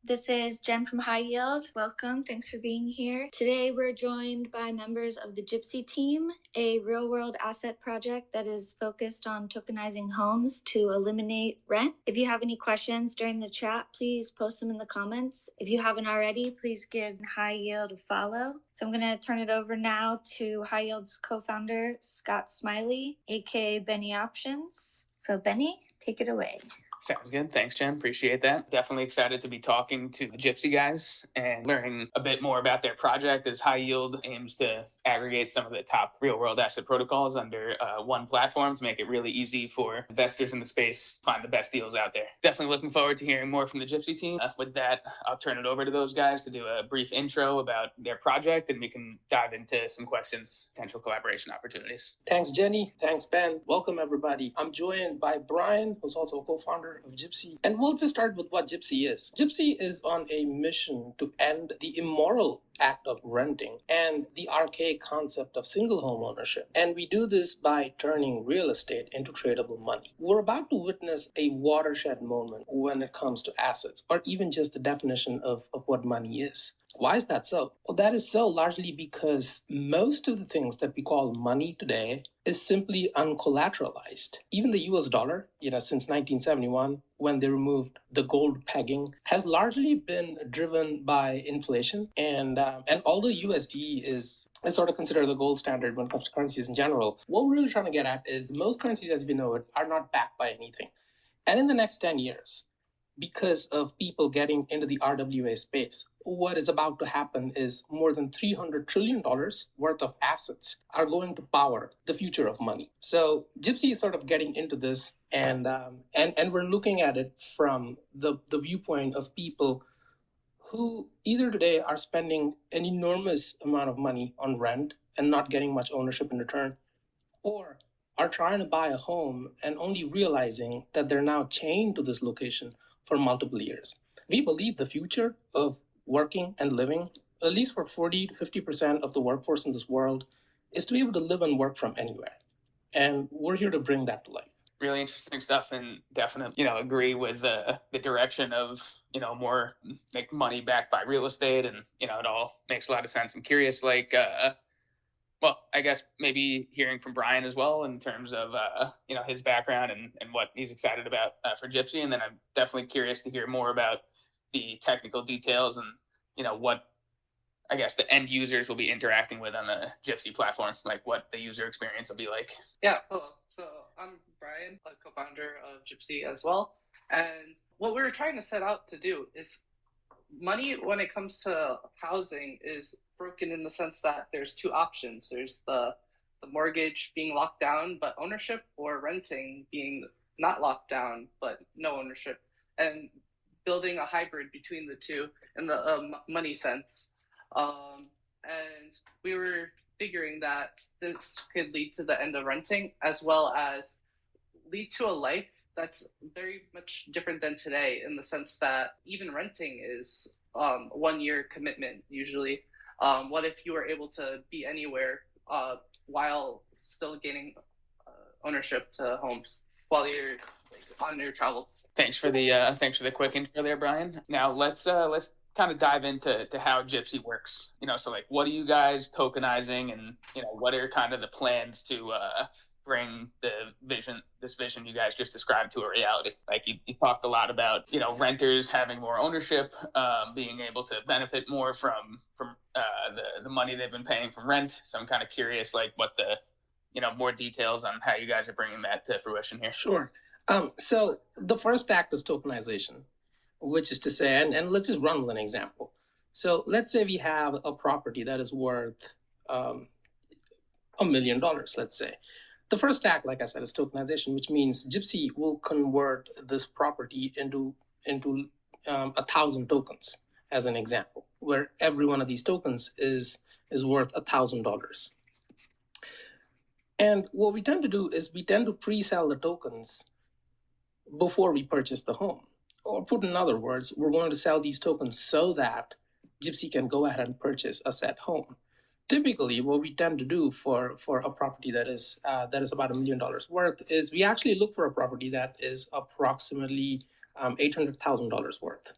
This is Jen from HiYield. Welcome. Thanks for being here. Today we're joined by members of the Gypsy team, a real-world asset project that is focused on tokenizing homes to eliminate rent. If you have any questions during the chat, please post them in the comments. If you haven't already, please give HiYield a follow. So I'm going to turn it over now to HiYield's co-founder, Scott Smiley, aka Benny Options. So Benny, take it away. Sounds good. Thanks, Jen. Appreciate that. Definitely excited to be talking to the Gypsy guys and learning a bit more about their project as HiYield aims to aggregate some of the top real-world asset protocols under one platform to make it really easy for investors in the space to find the best deals out there. Definitely looking forward to hearing more from the Gypsy team. With that, I'll turn it over to those guys to do a brief intro about their project, and we can dive into some questions, potential collaboration opportunities. Thanks, Jenny. Thanks, Ben. Welcome, everybody. I'm joined by Brian, who's also a co-founder of Gypsy. And we'll just start with what Gypsy is. Gypsy is on a mission to end the immoral act of renting and the archaic concept of single home ownership. And we do this by turning real estate into tradable money. We're about to witness a watershed moment when it comes to assets, or even just the definition of what money is. Why is that so? Well, that is so largely because most of the things that we call money today is simply uncollateralized. Even the US dollar, since 1971, when they removed the gold pegging, has largely been driven by inflation. And although USD is sort of considered the gold standard when it comes to currencies in general, what we're really trying to get at is most currencies, as we know it, are not backed by anything. And in the next 10 years, because of people getting into the RWA space, what is about to happen is more than $300 trillion worth of assets are going to power the future of money. So Gypsy is sort of getting into this, and we're looking at it from the viewpoint of people who either today are spending an enormous amount of money on rent and not getting much ownership in return, or are trying to buy a home and only realizing that they're now chained to this location for multiple years. We believe the future of working and living, at least for 40 to 50% of the workforce in this world, is to be able to live and work from anywhere. And we're here to bring that to life. Really interesting stuff, and definitely, agree with the direction of, more make money backed by real estate, and, it all makes a lot of sense. I'm curious, well, I guess maybe hearing from Brian as well in terms of, his background and what he's excited about for Gypsy. And then I'm definitely curious to hear more about the technical details and, what I guess the end users will be interacting with on the Gypsy platform, like what the user experience will be like. Yeah, hello. So I'm Brian, a co-founder of Gypsy as well. And what we're trying to set out to do is money when it comes to housing is broken in the sense that there's two options. There's the mortgage being locked down, but ownership, or renting being not locked down, but no ownership, and building a hybrid between the two in the money sense. And we were figuring that this could lead to the end of renting, as well as lead to a life that's very much different than today, in the sense that even renting is 1 year commitment usually. What if you were able to be anywhere while still gaining ownership to homes while you're on your travels? Thanks for the quick intro there, Brian. Now let's kind of dive into how Gypsy works. So what are you guys tokenizing, and what are kind of the plans to bring this vision you guys just described to a reality? Like you talked a lot about renters having more ownership, being able to benefit more from the money they've been paying from rent. So I'm kind of curious, what the more details on how you guys are bringing that to fruition here. Sure. So the first act is tokenization, which is to say, and let's just run with an example. So let's say we have a property that is worth $1 million, let's say. The first act, like I said, is tokenization, which means Gypsy will convert this property into 1,000 tokens, as an example, where every one of these tokens is worth $1,000. And what we tend to do is we tend to pre-sell the tokens before we purchase the home. Or put in other words, we're going to sell these tokens so that Gypsy can go ahead and purchase a said home. Typically, what we tend to do for a property that is about $1 million worth is we actually look for a property that is approximately $800,000 worth.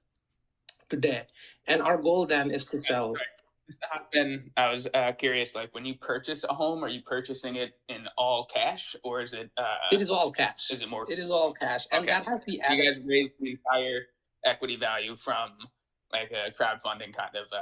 today. And our goal then is to sell. Then I was curious, like when you purchase a home, are you purchasing it in all cash, or is it? It is all cash. Is it more? It is all cash, and okay. that has the. You guys raise the entire equity value from like a crowdfunding kind of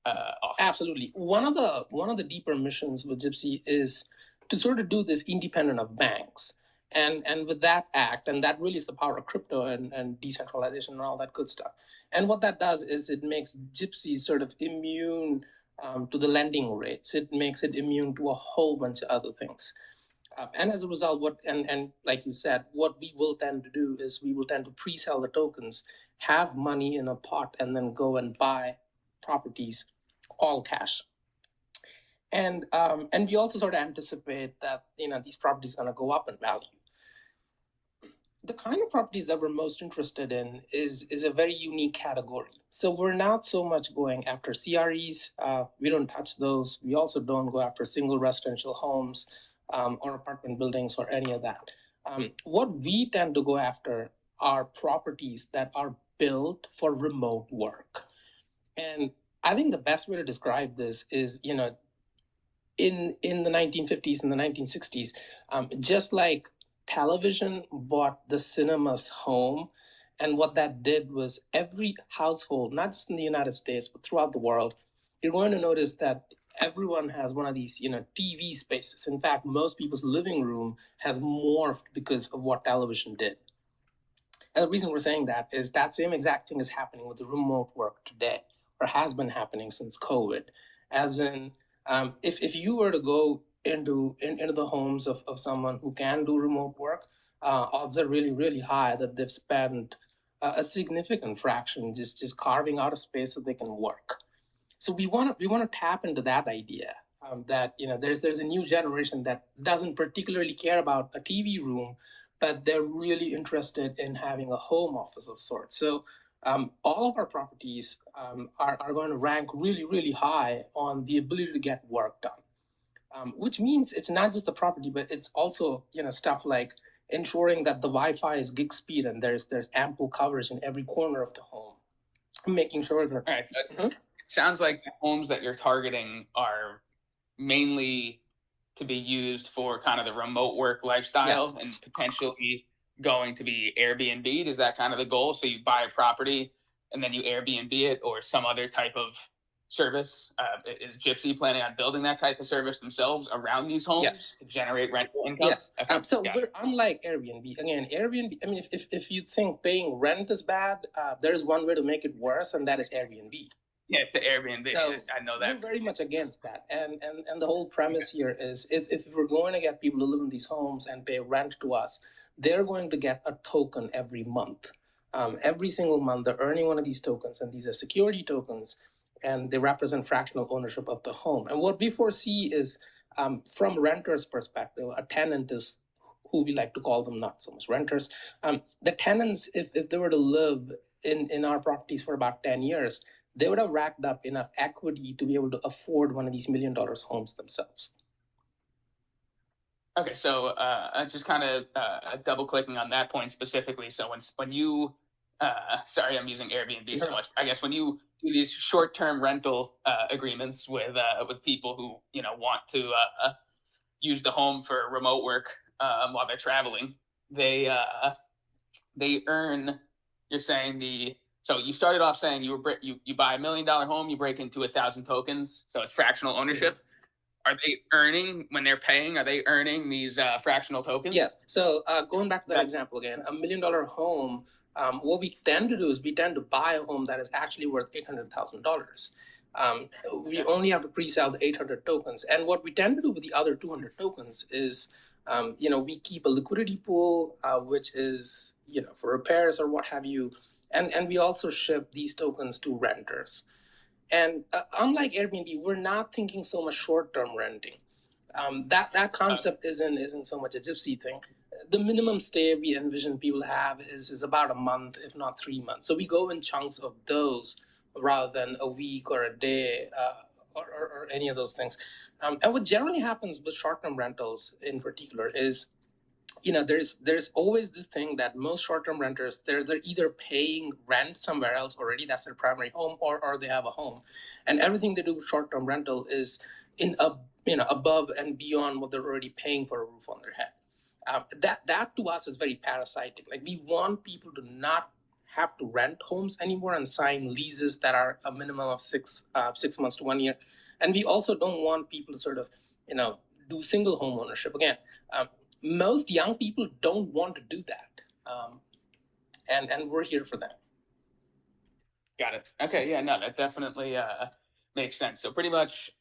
offer. Absolutely. One of the deeper missions with Gypsy is to sort of do this independent of banks. And with that act, and that really is the power of crypto and decentralization and all that good stuff. And what that does is it makes Gypsy sort of immune to the lending rates. It makes it immune to a whole bunch of other things. And as a result, and like you said, what we will tend to do is we will tend to pre-sell the tokens, have money in a pot, and then go and buy properties all cash. And we also sort of anticipate that these properties are going to go up in value. The kind of properties that we're most interested in is a very unique category. So we're not so much going after CREs. We don't touch those. We also don't go after single residential homes or apartment buildings or any of that. What we tend to go after are properties that are built for remote work. And I think the best way to describe this is, in the 1950s and the 1960s, just like television bought the cinemas home, and what that did was every household, not just in the United States, but throughout the world, you're going to notice that everyone has one of these, TV spaces. In fact, most people's living room has morphed because of what television did. And the reason we're saying that is that same exact thing is happening with the remote work today, or has been happening since COVID. As in, if you were to go into the homes of someone who can do remote work, odds are really, really high that they've spent a significant fraction just carving out a space so they can work. So we want to tap into that idea, that there's a new generation that doesn't particularly care about a TV room, but they're really interested in having a home office of sorts. So all of our properties are going to rank really, really high on the ability to get work done, which means it's not just the property, but it's also stuff like ensuring that the Wi-Fi is gig speed and there's ample coverage in every corner of the home, making sure that. All right, so it sounds like the homes that you're targeting are mainly to be used for kind of the remote work lifestyle. Yes. And potentially going to be Airbnb. Is that kind of the goal? So you buy a property and then you Airbnb it, or some other type of service? Is Gypsy planning on building that type of service themselves around these homes? Yes. To generate rental income? Yes. Okay. So we're unlike Airbnb. Again, Airbnb, I mean, if you think paying rent is bad, there's one way to make it worse, and that is Airbnb. Yeah, it's the Airbnb. So I know that. We're very much against that. And the whole premise here is if we're going to get people to live in these homes and pay rent to us, they're going to get a token every month. Every single month, they're earning one of these tokens, and these are security tokens, and they represent fractional ownership of the home. And what we foresee is, from renters' perspective, a tenant is who we like to call them, not so much renters. The tenants, if they were to live in our properties for about 10 years, they would have racked up enough equity to be able to afford one of these $1 million homes themselves. Okay, so just kind of double clicking on that point specifically. So when you, sorry, I'm using Airbnb so much. I guess when you do these short-term rental agreements with people who want to use the home for remote work while they're traveling, they earn. You're saying So you started off saying you buy $1 million home, you break into 1,000 tokens, so it's fractional ownership. Are they earning, when they're paying, are they earning these fractional tokens? Yes. So going back to that example again, $1 million home, what we tend to do is we tend to buy a home that is actually worth $800,000. We only have to pre-sell the 800 tokens. And what we tend to do with the other 200 tokens is, we keep a liquidity pool, which is, for repairs or what have you. And we also ship these tokens to renters. And unlike Airbnb, we're not thinking so much short-term renting. That concept isn't so much a Gypsy thing. The minimum stay we envision people have is about a month, if not 3 months. So we go in chunks of those rather than a week or a day or any of those things. And what generally happens with short-term rentals in particular is, there's always this thing that most short-term renters, they're either paying rent somewhere else already, that's their primary home, or they have a home, and everything they do with short-term rental is above and beyond what they're already paying for a roof on their head. That to us is very parasitic. Like, we want people to not have to rent homes anymore and sign leases that are a minimum of 6 months to 1 year, and we also don't want people to sort of do single home ownership again. Most young people don't want to do that, and we're here for that. Got it. Okay, yeah, no, that definitely makes sense. So pretty much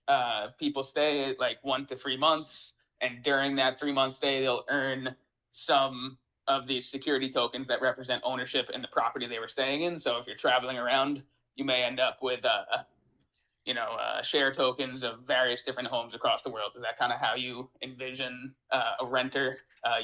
people stay like 1 to 3 months, and during that 3 month stay, they'll earn some of these security tokens that represent ownership in the property they were staying in. So if you're traveling around, you may end up with share tokens of various different homes across the world. Is that kind of how you envision a renter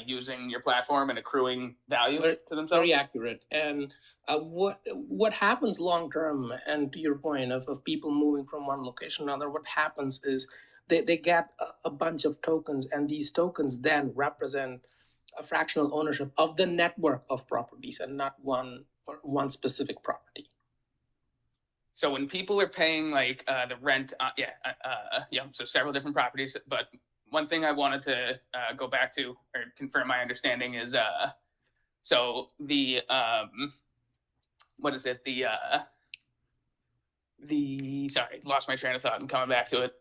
using your platform and accruing value to themselves? Very accurate. And what happens long term, and to your point of people moving from one location to another, what happens is they get a bunch of tokens, and these tokens then represent a fractional ownership of the network of properties and not one specific property. So when people are paying like the rent, so several different properties. But one thing I wanted to go back to or confirm my understanding is, so the what is it? Sorry, lost my train of thought and coming back to it.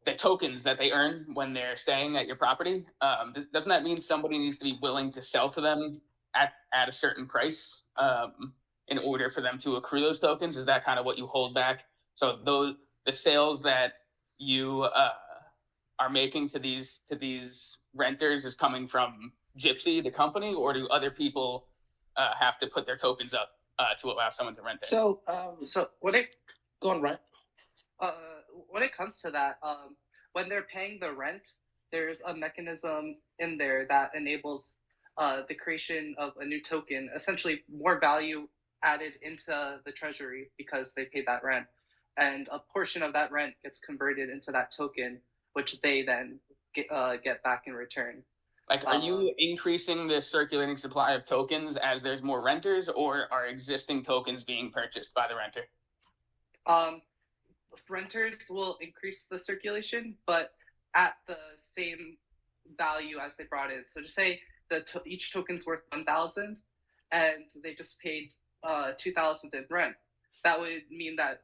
The tokens that they earn when they're staying at your property, doesn't that mean somebody needs to be willing to sell to them at a certain price in order for them to accrue those tokens? Is that kind of what you hold back? So the sales that you are making to these renters is coming from Gypsy, the company, or do other people have to put their tokens up to allow someone to rent it? So when it go on, right? When it comes to that, when they're paying the rent, there's a mechanism in there that enables the creation of a new token, essentially more value added into the treasury because they paid that rent, and a portion of that rent gets converted into that token, which they then get back in return. Like, are you increasing the circulating supply of tokens as there's more renters, or are existing tokens being purchased by the renter? Renters will increase the circulation, but at the same value as they brought in. So just say each token's worth 1,000, and they just paid 2,000 in rent. That would mean that,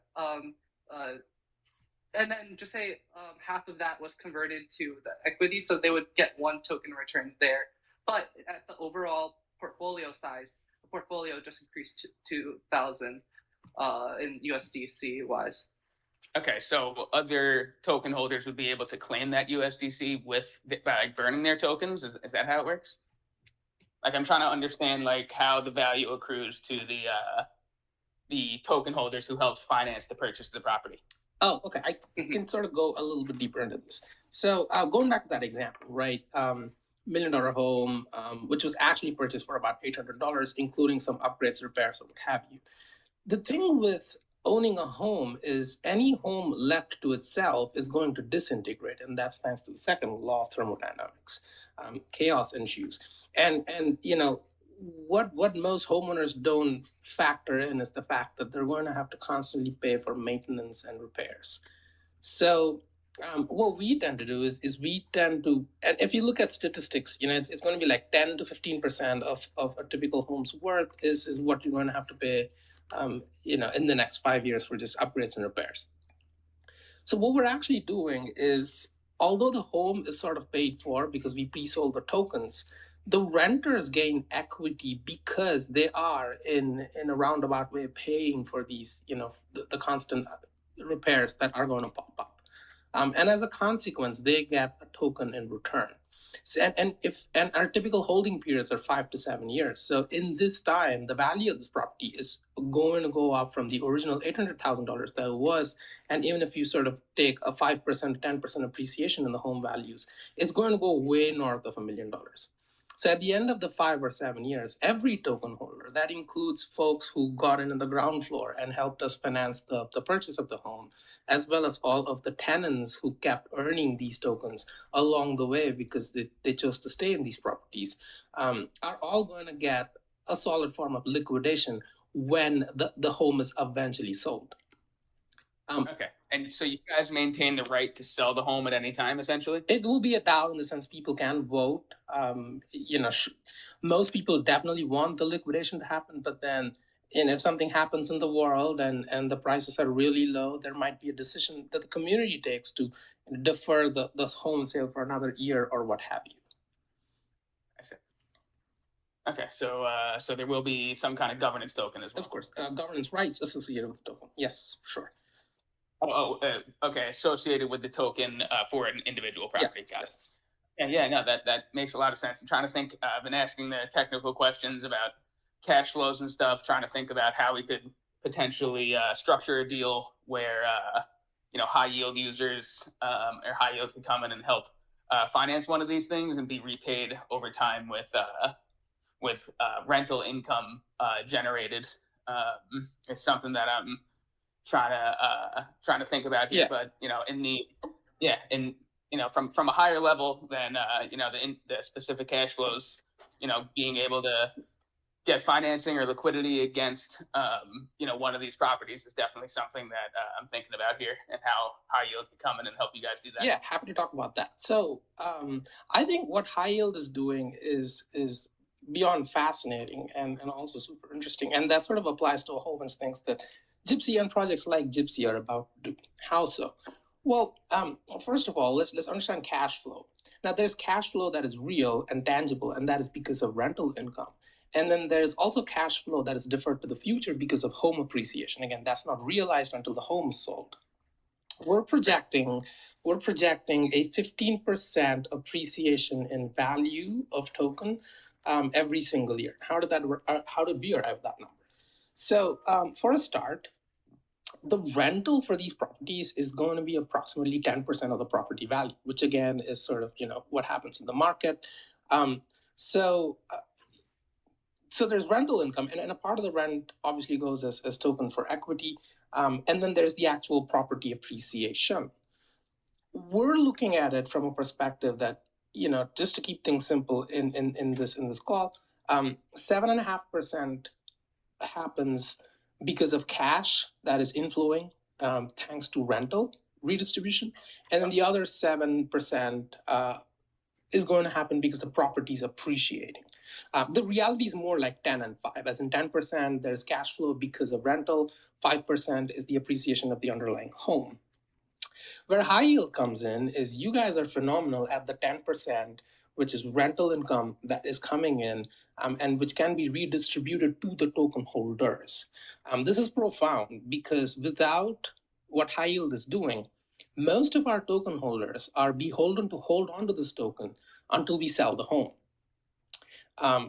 and then just say half of that was converted to the equity, so they would get 1 token return there. But at the overall portfolio size, the portfolio just increased to 2,000 in USDC wise. Okay, so other token holders would be able to claim that USDC by burning their tokens. Is that how it works? Like, I'm trying to understand like how the value accrues to the token holders who helped finance the purchase of the property. Oh, okay. I can sort of go a little bit deeper into this. So going back to that example, right? $1 million home, which was actually purchased for about $800, including some upgrades, repairs, or what have you. The thing with owning a home is any home left to itself is going to disintegrate, and that's thanks to the second law of thermodynamics. Chaos ensues, and what most homeowners don't factor in is the fact that they're going to have to constantly pay for maintenance and repairs. So what we tend to do is we tend to, and if you look at statistics, it's going to be like 10 to 15% of a typical home's worth is what you're going to have to pay in the next 5 years for just upgrades and repairs. So what we're actually doing is, although the home is sort of paid for because we pre-sold the tokens, the renters gain equity because they are in a roundabout way paying for these, the constant repairs that are going to pop up. And as a consequence, they get a token in return. So, and our typical holding periods are 5 to 7 years. So in this time, the value of this property is going to go up from the original $800,000 that it was. And even if you sort of take a 5%, 10% appreciation in the home values, it's going to go way north of $1 million. So at the end of the 5 or 7 years, every token holder, that includes folks who got in on the ground floor and helped us finance the purchase of the home, as well as all of the tenants who kept earning these tokens along the way because they chose to stay in these properties, are all going to get a solid form of liquidation when the home is eventually sold. Okay, and so you guys maintain the right to sell the home at any time, essentially? It will be a DAO in the sense people can vote. Most people definitely want the liquidation to happen, but then if something happens in the world and the prices are really low, there might be a decision that the community takes to defer the home sale for another year or what have you. I see. Okay, so there will be some kind of governance token as well. Of course, governance rights associated with the token. Yes, sure. Okay, associated with the token for an individual property. Yes, Got yes. it. And yeah, no, that makes a lot of sense. I'm trying to think. I've been asking the technical questions about cash flows and stuff, trying to think about how we could potentially structure a deal where high yield users or high yield can come in and help finance one of these things and be repaid over time with rental income generated. It's something that I'm trying to think about here, but from a higher level than the specific cash flows, being able to get financing or liquidity against one of these properties is definitely something that I'm thinking about here, and how high yield can come in and help you guys do that. Yeah, happy to talk about that. So I think what high yield is doing is beyond fascinating and also super interesting, and that sort of applies to a whole bunch of things that Gypsy and projects like Gypsy are about to do. How so? Well, first of all, let's understand cash flow. Now, there's cash flow that is real and tangible, and that is because of rental income. And then there's also cash flow that is deferred to the future because of home appreciation. Again, that's not realized until the home is sold. We're projecting a 15% appreciation in value of token every single year. How did that work? How did we arrive at that number? So for a start, the rental for these properties is going to be approximately 10% of the property value, which again is sort of what happens in the market. So there's rental income, and a part of the rent obviously goes as token for equity, and then there's the actual property appreciation. We're looking at it from a perspective that, just to keep things simple in this call, 7.5% happens because of cash that is inflowing thanks to rental redistribution, and then the other 7% is going to happen because the property is appreciating. The reality is more like 10 and 5, as in 10% there's cash flow because of rental, 5% is the appreciation of the underlying home. Where high yield comes in is you guys are phenomenal at the 10%, which is rental income that is coming in and which can be redistributed to the token holders. This is profound because without what high yield is doing, most of our token holders are beholden to hold on to this token until we sell the home.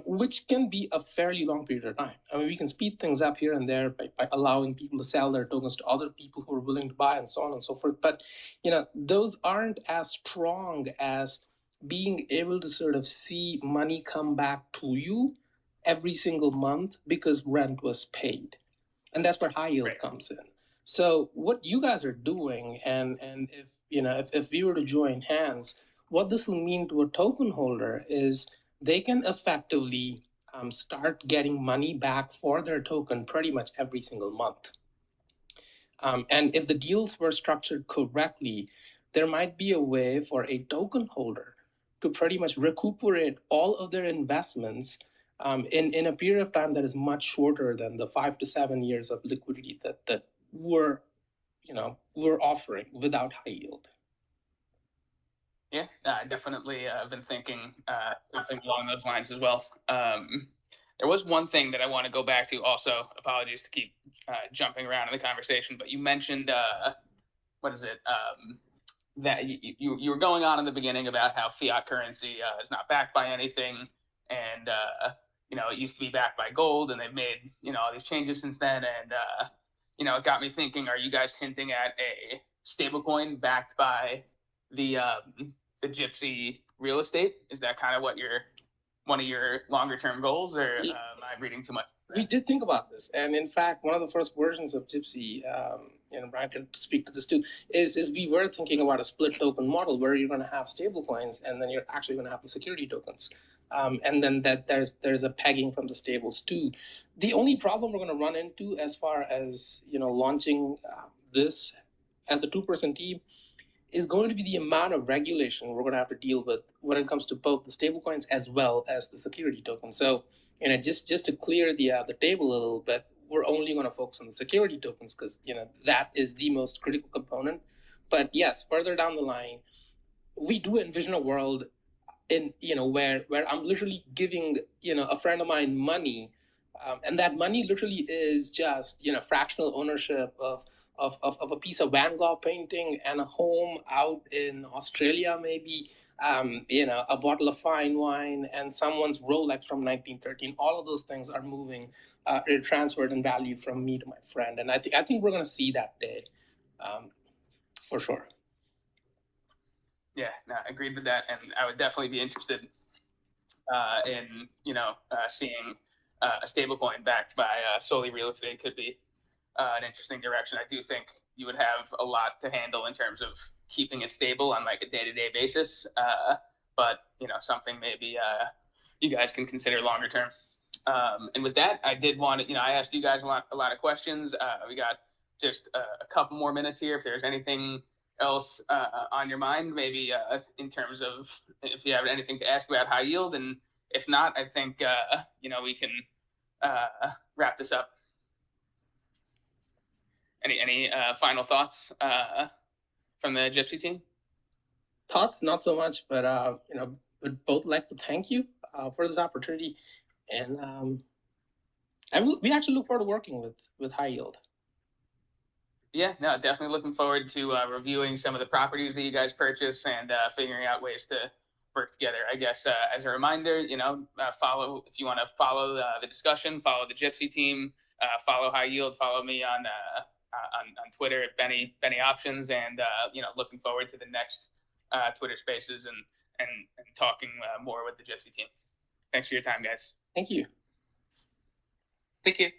Which can be a fairly long period of time. I mean, we can speed things up here and there by allowing people to sell their tokens to other people who are willing to buy and so on and so forth. But, those aren't as strong as being able to sort of see money come back to you every single month because rent was paid. And that's where high yield comes in. So what you guys are doing, and if we were to join hands, what this will mean to a token holder is they can effectively start getting money back for their token pretty much every single month. And if the deals were structured correctly, there might be a way for a token holder to pretty much recuperate all of their investments in a period of time that is much shorter than the 5 to 7 years of liquidity that we're offering without high yield. Yeah, I definitely have been thinking something along those lines as well. There was one thing that I want to go back to also. Apologies to keep jumping around in the conversation, but you mentioned, that you were going on in the beginning about how fiat currency is not backed by anything, and it used to be backed by gold, and they've made all these changes since then, and it got me thinking: are you guys hinting at a stablecoin backed by the Gypsy real estate? Is that kind of what you're one of your longer term goals, or am I reading too much? We did think about this, and in fact, one of the first versions of Gypsy, Brian can speak to this too, is we were thinking about a split token model where you're going to have stable coins, and then you're actually going to have the security tokens, and then that there's a pegging from the stables too. The only problem we're going to run into as far as launching this as a two-person team is going to be the amount of regulation we're going to have to deal with when it comes to both the stablecoins as well as the security token. So, just to clear the table a little bit, we're only going to focus on the security tokens because that is the most critical component. But yes, further down the line, we do envision a world in where I'm literally giving a friend of mine money, and that money literally is just fractional ownership of a piece of Van Gogh painting and a home out in Australia, maybe a bottle of fine wine and someone's Rolex from 1913. All of those things are moving, transferred in value from me to my friend, and I think we're going to see that day, for sure. Yeah, no, agreed with that, and I would definitely be interested in seeing a stablecoin backed by solely real estate could be an interesting direction. I do think you would have a lot to handle in terms of keeping it stable on like a day-to-day basis, but something maybe you guys can consider longer term. And with that, I did want to, I asked you guys a lot of questions. We got just a couple more minutes here. If there's anything else on your mind, maybe in terms of if you have anything to ask about high yield, and if not, I think we can wrap this up. Any final thoughts from the Gypsy team? Thoughts, not so much, but would both like to thank you for this opportunity, and we actually look forward to working with High Yield. Yeah, no, definitely looking forward to reviewing some of the properties that you guys purchase and figuring out ways to work together. I guess as a reminder, follow if you want to follow the discussion, follow the Gypsy team, follow High Yield, follow me on Twitter at Benny Options, and looking forward to the next Twitter Spaces and talking more with the Gypsy team. Thanks for your time, guys. Thank you. Thank you.